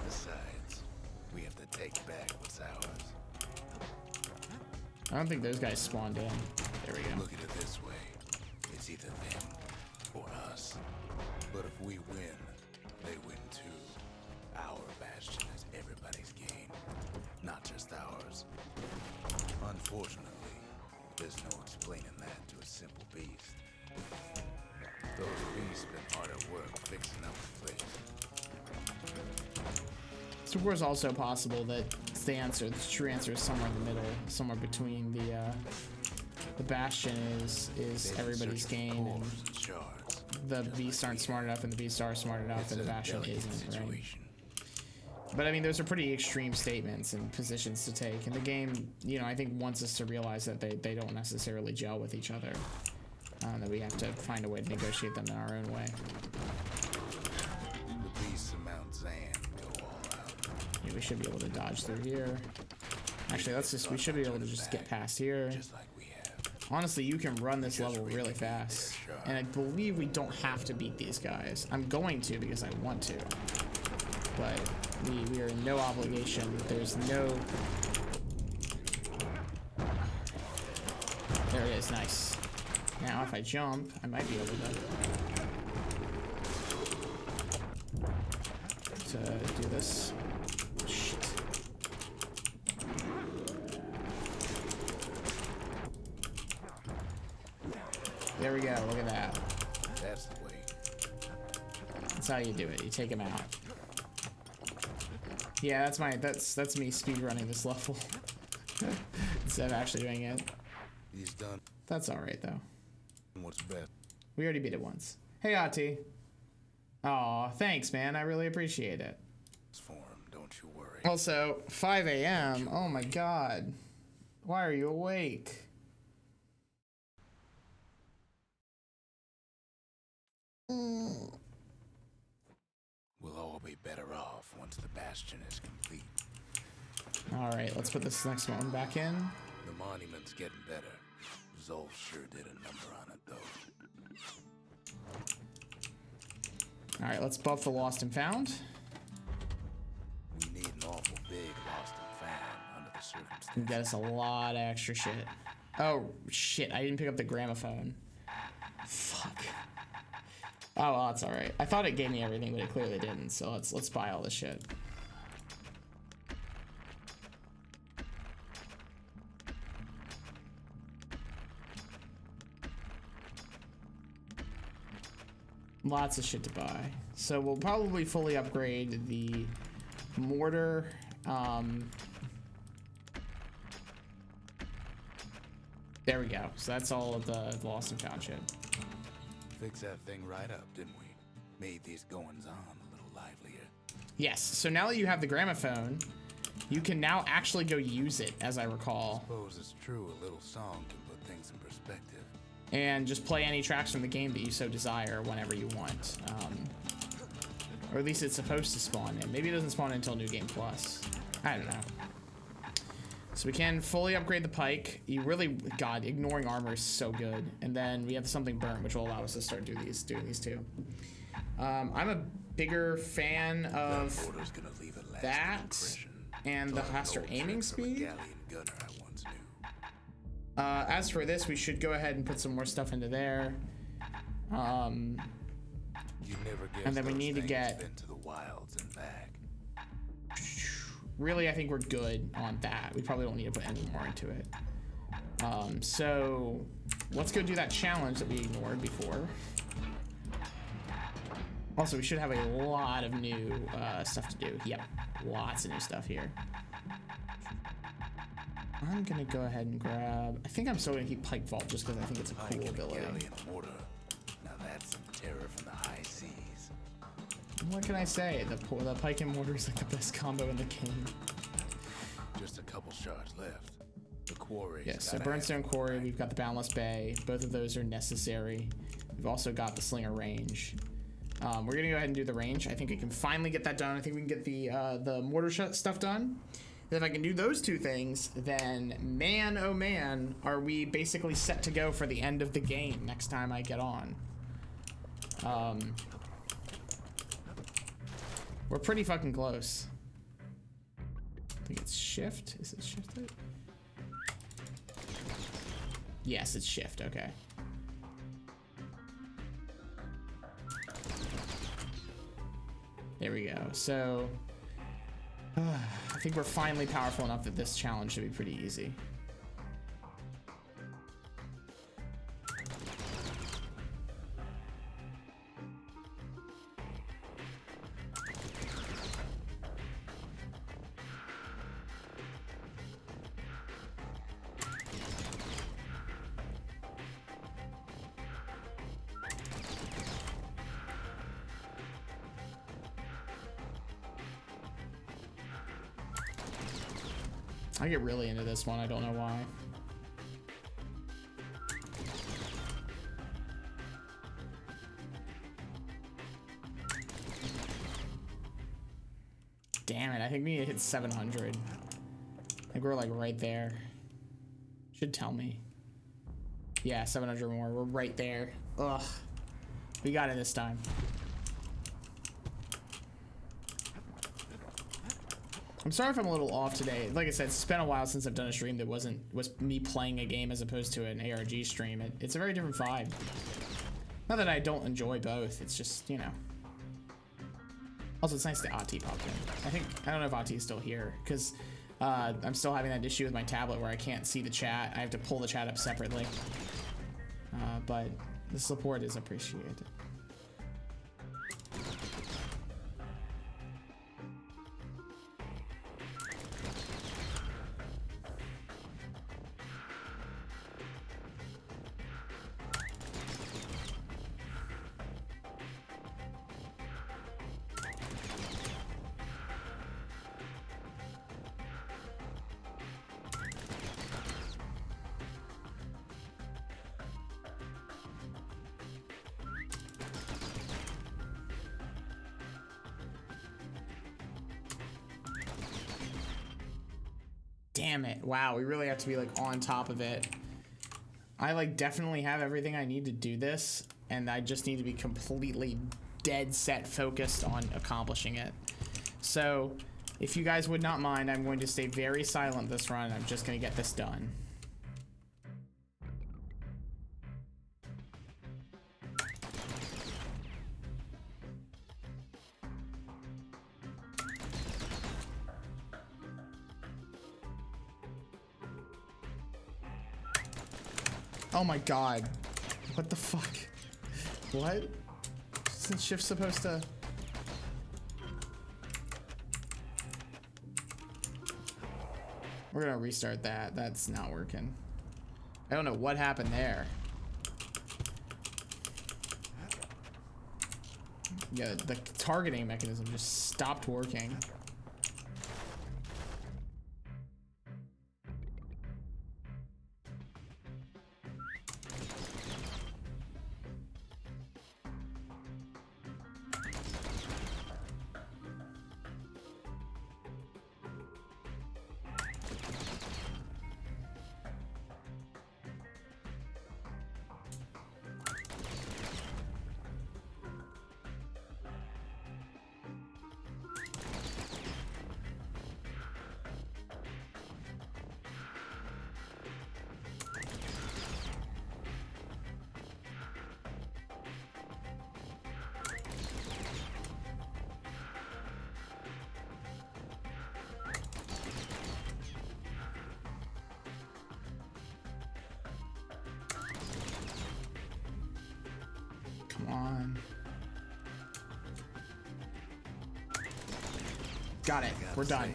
Besides, we have to take back what's ours. I don't think those guys spawned in. There we go. Look at it this way. It's either them or us. But if we win, they win too. Our bastion is everybody's game, not just ours. Unfortunately, there's no explaining that to a simple beast. Those beasts been hard at work fixing up the place. So of course also possible that the true answer is somewhere in the middle, somewhere between the bastion is everybody's game, and the beasts aren't smart enough, and the beasts are smart enough, and the bastion isn't, right? But I mean, those are pretty extreme statements and positions to take. And the game, you know, I think wants us to realize that they don't necessarily gel with each other. That we have to find a way to negotiate them in our own way. The beasts of Mount Zan go all out. Yeah, we should be able to dodge through here. Actually, we should be able to just get past here. Just like we have. Honestly, you can run this level really fast. And I believe we don't have to beat these guys. I'm going to because I want to. But we are in no obligation. There's no... There it is, nice. Now if I jump, I might be able to do this. Shit. There we go, look at that. That's the way. That's how you do it, you take him out. Yeah, that's me speedrunning this level. Instead of actually doing it. He's done. That's alright though. What's best? We already beat it once. Hey Ati. Aw, thanks man, I really appreciate it. For him, don't you worry. Also, 5 a.m. Oh my god. Why are you awake? We'll all be better off once the bastion is complete. Alright, let's put this next one back in. The monument's getting better. Zolf sure did a number on it, though. Alright, let's buff the lost and found. We need an awful big lost and found under the circumstances. Can get us a lot of extra shit. Oh, shit, I didn't pick up the gramophone. Fuck. Oh, well, that's alright. I thought it gave me everything, but it clearly didn't, so let's buy all this shit. Lots of shit to buy. So we'll probably fully upgrade the mortar. There we go. So that's all of the lost and found shit. Fix that thing right up, didn't we? Made these goings on a little livelier. Yes. So now that you have the gramophone, you can now actually go use it, as I recall. Suppose it's true, a little song can put things in perspective. And just play any tracks from the game that you so desire whenever you want. Or at least it's supposed to spawn in. Maybe it doesn't spawn in until New Game Plus. I don't know. So we can fully upgrade the pike. You really, God, ignoring armor is so good. And then we have something burnt, which will allow us to start doing these two. I'm a bigger fan of that and the faster aiming speed. As for this, we should go ahead and put some more stuff into there. And then we need to get... into the wilds and back. Really, I think we're good on that. We probably don't need to put any more into it. So let's go do that challenge that we ignored before. Also, we should have a lot of new stuff to do. Yep, lots of new stuff here. I'm gonna go ahead and grab... I think I'm still gonna keep Pike Vault just because I think it's a cool ability. Now that's some terror from the high seas. What can I say? The Pike and Mortar is like the best combo in the game. Just a couple shards left. The quarry. Yes, so Burnstone Quarry, we've got the Boundless Bay. Both of those are necessary. We've also got the Slinger Range. We're gonna go ahead and do the range. I think we can finally get that done. I think we can get the mortar stuff done. If I can do those two things, then man, oh man, are we basically set to go for the end of the game next time I get on. We're pretty fucking close. I think it's shift. Is it shifted? Yes, it's shift. Okay. There we go. So I think we're finally powerful enough that this challenge should be pretty easy. I get really into this one. I don't know why. Damn it. I think we need to hit 700. I think we're like right there. Should tell me. Yeah, 700 more. We're right there. Ugh. We got it this time. I'm sorry if I'm a little off today. Like I said, it's been a while since I've done a stream that was me playing a game as opposed to an ARG stream. It's a very different vibe. Not that I don't enjoy both. It's just, you know. Also, it's nice that Ati popped in. I don't know if Ati is still here because I'm still having that issue with my tablet where I can't see the chat. I have to pull the chat up separately. But the support is appreciated. Damn it. Wow, we really have to be like on top of it. I like definitely have everything I need to do this, and I just need to be completely dead set focused on accomplishing it. So if you guys would not mind, I'm going to stay very silent this run. I'm just going to get this done. Oh my god. What the fuck? What? Isn't shift supposed to... We're gonna restart that. That's not working. I don't know what happened there. Yeah, the targeting mechanism just stopped working. Come on. Got it. We're done.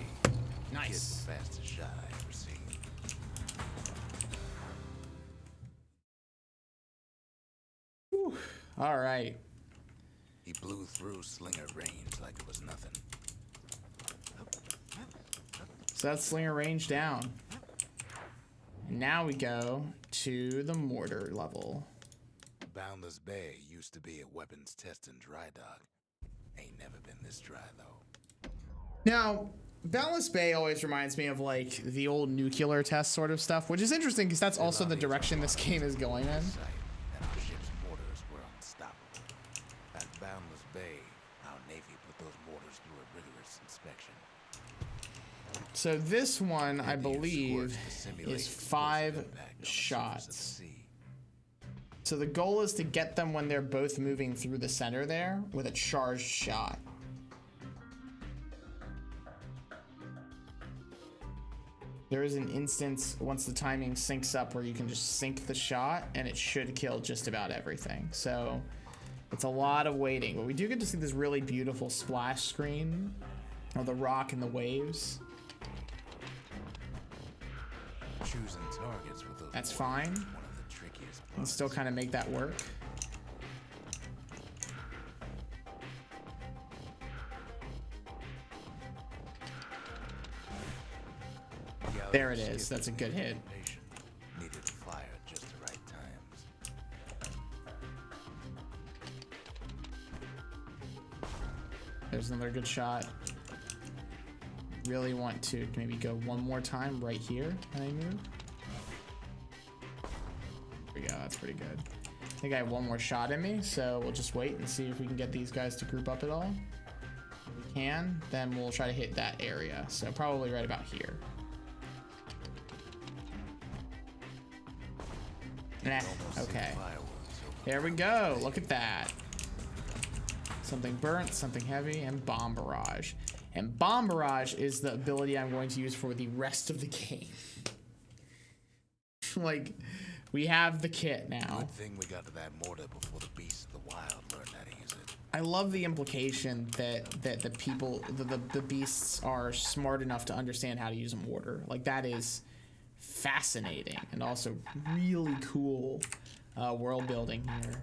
Nice. Fastest shot I ever seen. Whew. All right. He blew through slinger range like it was nothing. So that's slinger range down. And now we go to the mortar level. Boundless Bay used to be a weapons test and dry dock. Ain't never been this dry though. Now, Boundless Bay always reminds me of like the old nuclear test sort of stuff, which is interesting because that's also the direction this game is going in. And our ship's mortars were unstoppable. At Boundless Bay, our Navy put those mortars through a rigorous inspection. So this one, I They used believe, squirts to simulate is explosive 5 impact on the surface of the shots. sea. So the goal is to get them when they're both moving through the center there with a charged shot. There is an instance once the timing syncs up where you can just sync the shot and it should kill just about everything. So it's a lot of waiting, but we do get to see this really beautiful splash screen of the rock and the waves. Choosing targets with those That's mortars fine. is one of the trickiest And parts. still kind of make that work. There it is. That's a good hit. Needed to fire at just the right times. There's another good shot. Really want to maybe go one more time right here when I move. There we go. That's pretty good. I think I have one more shot in me, so we'll just wait and see if we can get these guys to group up at all. If we can, then we'll try to hit that area. So probably right about here. Nah, okay. There we go. Look at that. Something burnt, something heavy, and bomb barrage. And bomb barrage is the ability I'm going to use for the rest of the game. Like, we have the kit now. Good thing we got to that mortar before the beasts of the wild learned how to use it. I love the implication that the people, the beasts are smart enough to understand how to use a mortar. Like, that is fascinating and also really cool world building here.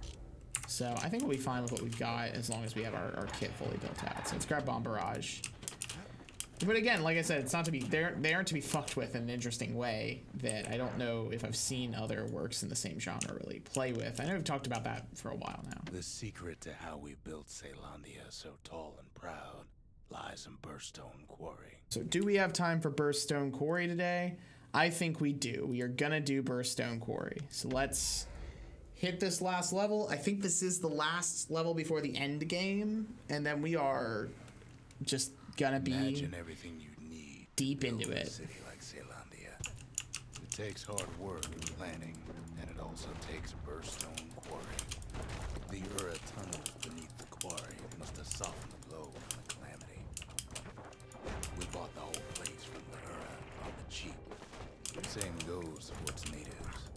So I think we'll be fine with what we've got as long as we have our kit fully built out. So let's grab bomb barrage. But again, like I said, it's not to be they aren't to be fucked with in an interesting way that I don't know if I've seen other works in the same genre really play with. I know we've talked about that for a while now. The secret to how we built Caelondia so tall and proud lies in Burstone Quarry. So do we have time for Burstone Quarry today? I think we do. We are gonna do Burstone Quarry. So let's hit this last level. I think this is the last level before the end game, and then we are just gonna be Imagine everything you need deep to build into a it. city like Caelondia. It takes hard work and planning, and it also takes Burstone Quarry. The Ura tunnels beneath the quarry must have softened the blow from the calamity. We bought the whole place from the Ura on the cheap. Same goes for its natives,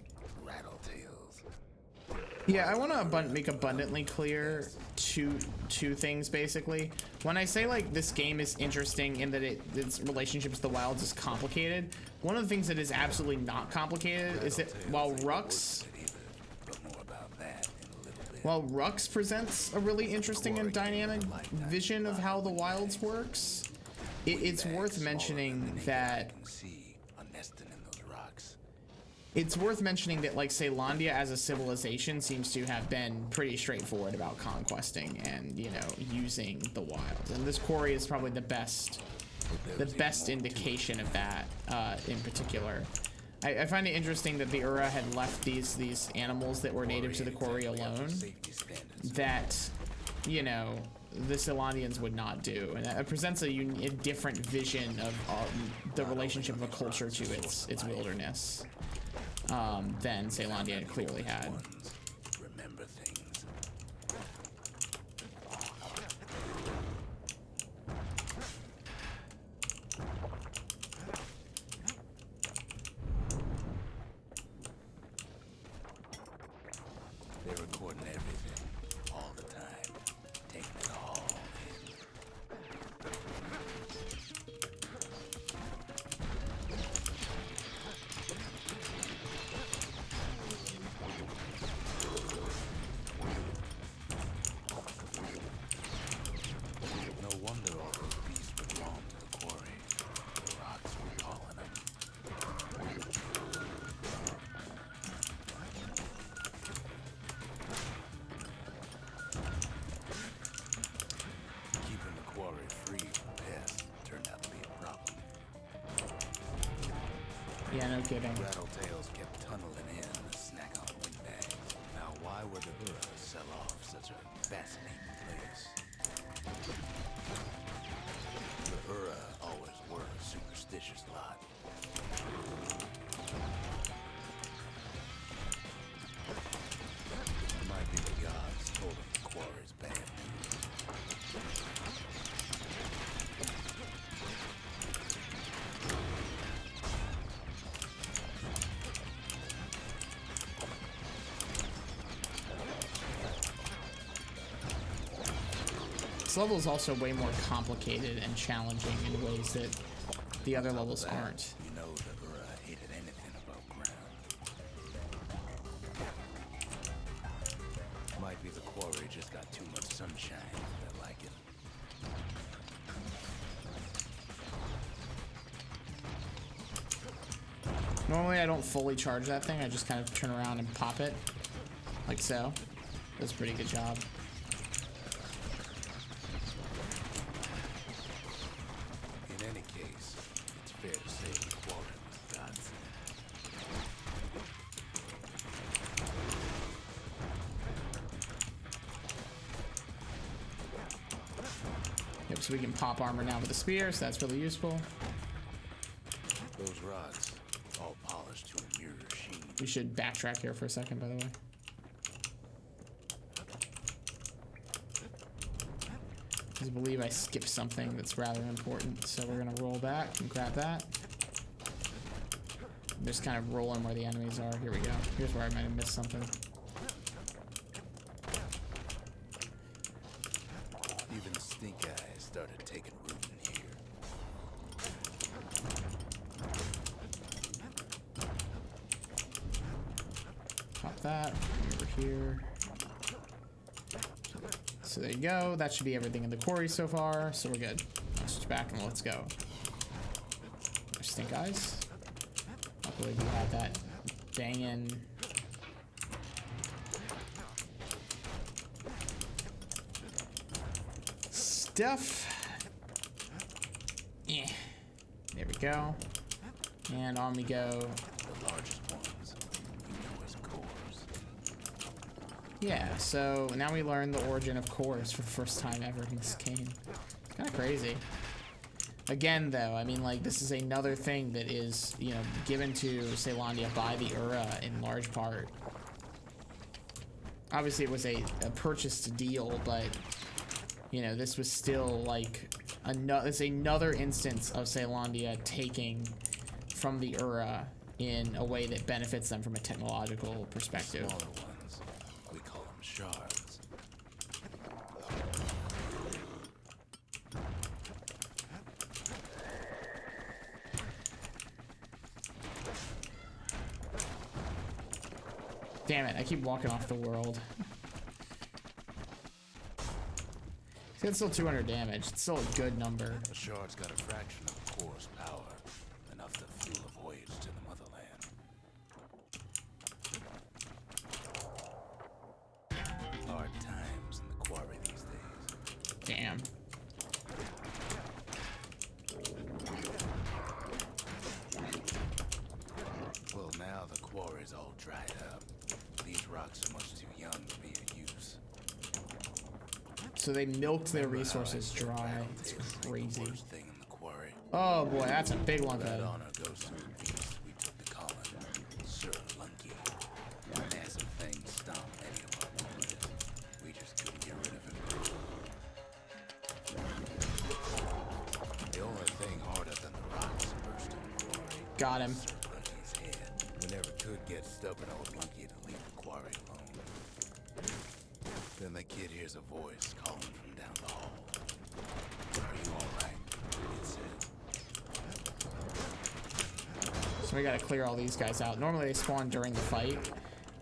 Rattletails. Yeah, I want to make abundantly clear two things basically. When I say like this game is interesting in that its relationship to the wilds is complicated, one of the things that is absolutely not complicated is that while Rux presents a really interesting and dynamic vision of how the wilds works, it's worth mentioning that like Caelondia as a civilization seems to have been pretty straightforward about conquesting and, you know, using the wilds. And this quarry is probably the best indication of that in particular. I find it interesting that the Ura had left these animals that were native to the quarry alone that, you know, the Caelondians would not do. And it presents a different vision of the relationship of a culture to its wilderness. Than Caelondia clearly had. Remember things. They're recording everything, all the time, taking it all in. No wonder all those beasts were drawn to the quarry. The rocks were calling them. Keeping the quarry free from pests turned out to be a problem. Yeah, no kidding. Rattletails kept tunneling in to snack on windbags. Now, why would the Ura sell off such a fascinating place? The Ura always were a superstitious lot. It might be the gods told them the quarry's bad news. This level is also way more complicated and challenging in ways that the other levels aren't. You know the Ura hated anything above ground. Might be the quarry just got too much sunshine for their liking. Normally I don't fully charge that thing, I just kind of turn around and pop it, like so. That's a pretty good job. In any case, it's fair to say the quarry was a godsend. Yep, so we can pop armor now with the spear, so that's really useful. Those rods, all polished to a mirror sheen. We should backtrack here for a second, by the way. I believe I skipped something that's rather important, so we're gonna roll back and grab that. Just kind of rolling where the enemies are. Here we go. Here's where I might have missed something. Even stink eyes started taking root in here. Pop that over here. So there you go. That should be everything in the quarry so far. So we're good. Let's switch back and let's go. There's stink eyes. Luckily we had that banging. Stuff. Yeah. There we go. And on we go. The largest ones we know as cores. Yeah, so now we learn the origin of cores for the first time ever in this game. It's kind of crazy. Again, though, I mean, like, this is another thing that is, you know, given to Caelondia by the Ura in large part. Obviously, it was a purchased deal, but, you know, this was still, like, it's another instance of Caelondia taking from the Ura in a way that benefits them from a technological perspective. Smaller ones, we call them shards. Damn it, I keep walking off the world. It's still 200 damage. It's still a good number. A shard's got a fraction of the core's power, enough to fuel a voyage to the motherland. Hard times in the quarry these days. Damn. Well, now the quarry's all dried up. These rocks are much too young to be of use. So they milked their resources dry. It's crazy. Worst thing in the quarry. Oh boy, that's a big one, That though. honor goes to the beast we took to Colin, Sir Lunky. Massive thing stomped any of our movement. We just couldn't get rid of him. The only thing harder than the rocks burst in the quarry. Got him. Sir Lunky's head. We never could get stubborn old Lunky to leave the quarry alone. Then the kid hears a voice calling from down the hall. Are you alright? It said. So we gotta clear all these guys out. Normally they spawn during the fight,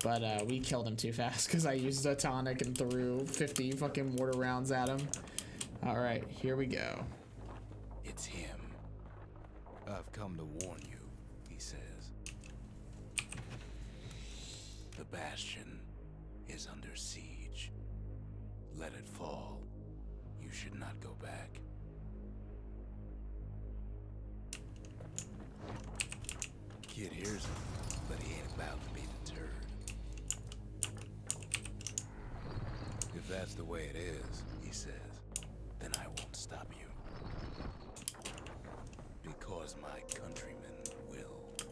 but we killed them too fast because I used a tonic and threw 50 fucking mortar rounds at him. All right, here we go. It's him. I've come to warn you, he says. The Bastion is under siege. Let it fall. You should not go back. Kid kid hears him, but he ain't about to be deterred. If that's the way it is, he says, then I won't stop you. Because my countrymen will.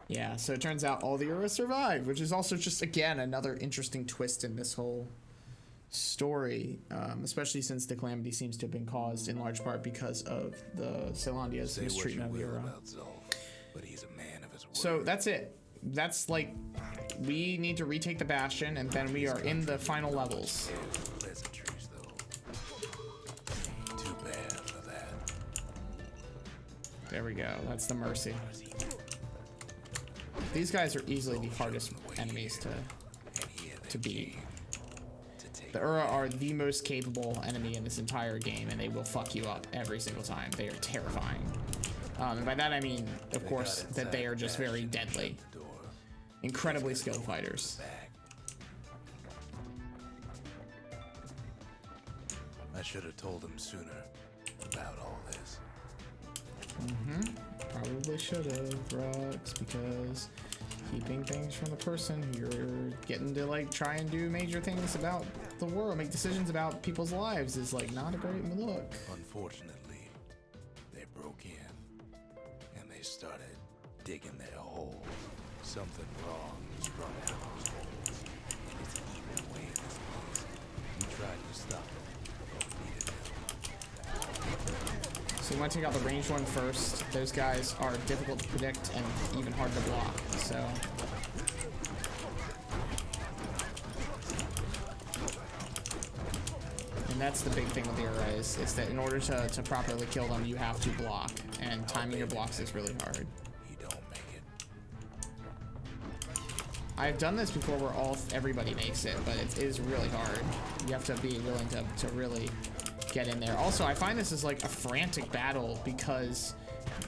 Yeah, so it turns out all the Ura survived, which is also just, again, another interesting twist in this whole story, especially since the calamity seems to have been caused in large part because of the Zealandia's mistreatment of the Ura. But he's a man of his word. So that's it. That's like, we need to retake the Bastion, and then we are in the final levels. Pleasantries, though. Too bad for that. There we go. That's the Mercy. These guys are easily the hardest enemies to beat. The Ura are the most capable enemy in this entire game, and they will fuck you up every single time. They are terrifying. And by that I mean, of course, that they are just very deadly. Incredibly skilled fighters. I should have told him sooner about all this. Probably should have, Rux, because keeping things from the person who you're getting to like try and do major things about the world, make decisions about people's lives is like not a great look. Unfortunately, they broke in and they started digging their hole. Something wrong sprung out of those holes, and it's eating away at this place. We tried to stop it, but we needed it. So you want to take out the ranged one first. Those guys are difficult to predict and even hard to block. So and that's the big thing with the Ura is that in order to properly kill them, you have to block, and timing your blocks is really hard. You don't make it. I've done this before where everybody makes it, but it is really hard. You have to be willing to really get in there. Also, I find this is like a frantic battle because,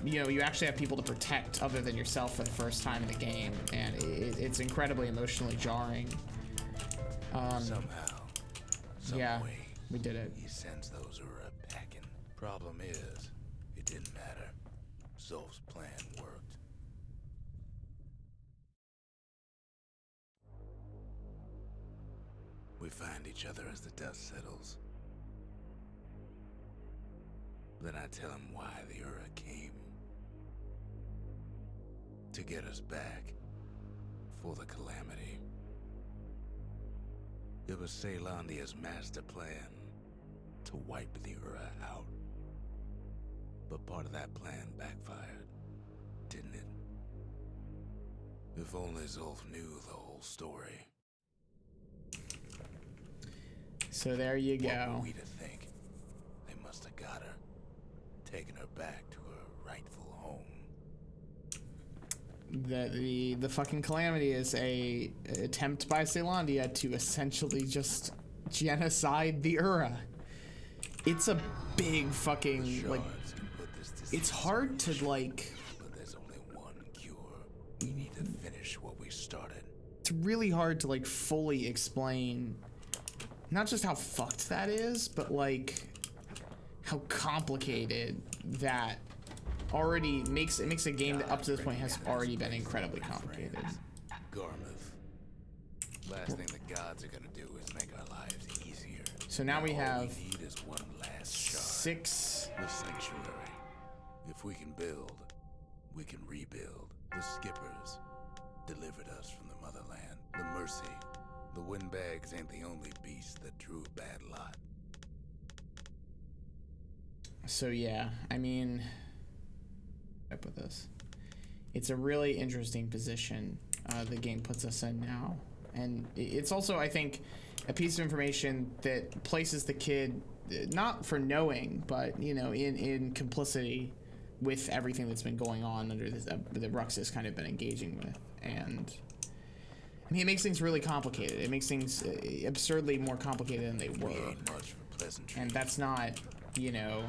you know, you actually have people to protect other than yourself for the first time in the game, and it's incredibly emotionally jarring. Somehow, some yeah, way, we did it. he sends those Ura packing. Problem is, it didn't matter. Zolf's plan worked. We find each other as the dust settles. Then I tell him why the Ura came. To get us back. For the calamity. It was Zealandia's master plan to wipe the Ura out. But part of that plan backfired, didn't it? If only Zolf knew the whole story. So there you What go. were we to think? They must have got her, taken her back to her rightful home. The fucking calamity is a attempt by Zealandia to essentially just genocide the Ura. It's a big fucking like. Shards can put this disease It's hard to like. but there's only one cure. We need to finish what we started. It's really hard to like fully explain, not just how fucked that is, but like how complicated that already makes it. Makes a game that up to this point has already been incredibly complicated. Garmouth. Last thing the gods are gonna do is make our lives easier. So now we All have we need is one last shard. 6. The sanctuary. If we can build, we can rebuild. The skippers delivered us from the motherland. The mercy. The windbags ain't the only beast that drew a bad lot. So yeah, I mean, up with this, it's a really interesting position the game puts us in now, and it's also, I think, a piece of information that places the kid not for knowing, but you know, in complicity with everything that's been going on under this that Rux has kind of been engaging with, and I mean, it makes things really complicated. It makes things absurdly more complicated than they were, We ain't much for pleasantry. and that's not, you know.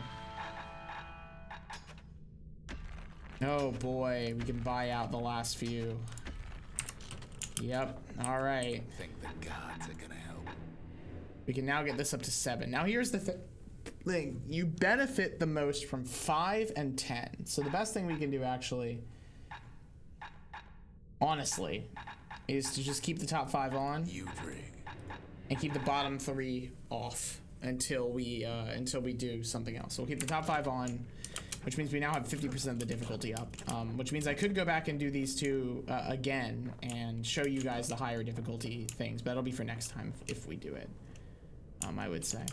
Oh boy, we can buy out the last few. Yep, alright. Think the gods are gonna help. We can now get this up to 7. Now here's the thing. You benefit the most from 5 and 10. So the best thing we can do, actually, honestly, is to just keep the top 5 on and keep the bottom 3 off until we do something else. So we'll keep the top 5 on, which means we now have 50% of the difficulty up, which means I could go back and do these two again and show you guys the higher difficulty things, but that'll be for next time if we do it, I would say.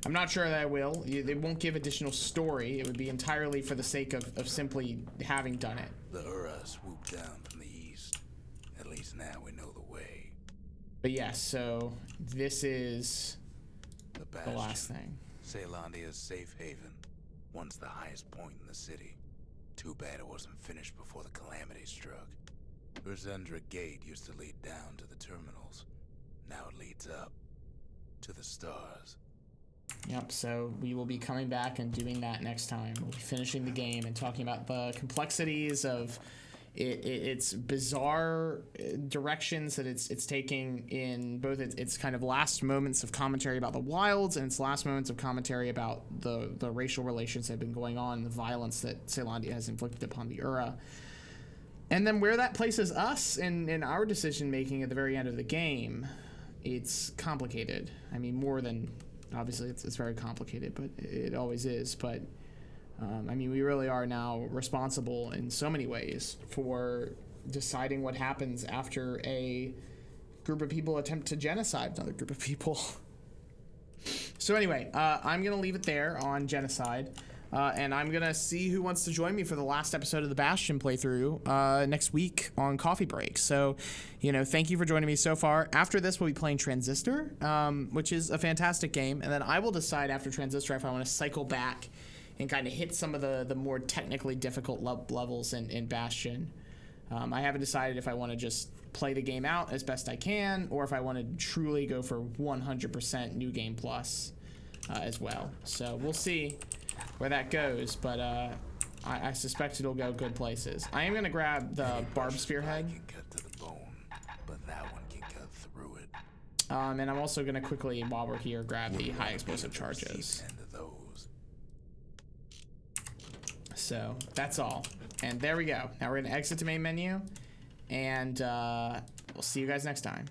I'm not sure that I will. They won't give additional story. It would be entirely for the sake of simply having done it. The Ura swooped down from the east. At least now we know the way. But yes, so this is the last thing. Caelondia's safe haven. Once the highest point in the city. Too bad it wasn't finished before the calamity struck. Urzendra Gate used to lead down to the terminals. Now it leads up to the stars. Yep, so we will be coming back and doing that next time. We'll be finishing the game and talking about the complexities of its bizarre directions that it's taking in both its kind of last moments of commentary about the wilds and its last moments of commentary about the racial relations that have been going on, the violence that Caelondia has inflicted upon the Ura. And then where that places us in our decision making at the very end of the game, it's complicated. I mean, more than obviously it's very complicated, but it always is. But I mean, we really are now responsible in so many ways for deciding what happens after a group of people attempt to genocide another group of people. So anyway, I'm gonna leave it there on genocide. And I'm gonna see who wants to join me for the last episode of the Bastion playthrough next week on Coffee Break. So, you know, thank you for joining me so far. After this, we'll be playing Transistor, which is a fantastic game. And then I will decide after Transistor if I want to cycle back and kind of hit some of the more technically difficult levels in Bastion. I haven't decided if I want to just play the game out as best I can, or if I want to truly go for 100% New Game Plus as well. So we'll see where that goes, but I suspect it'll go good places. I am gonna grab the barb spearhead. Can cut to the bone, but that one can cut through it. And I'm also gonna quickly, while we're here, grab the high explosive charges. So that's all. And there we go. Now we're gonna exit the main menu, and we'll see you guys next time.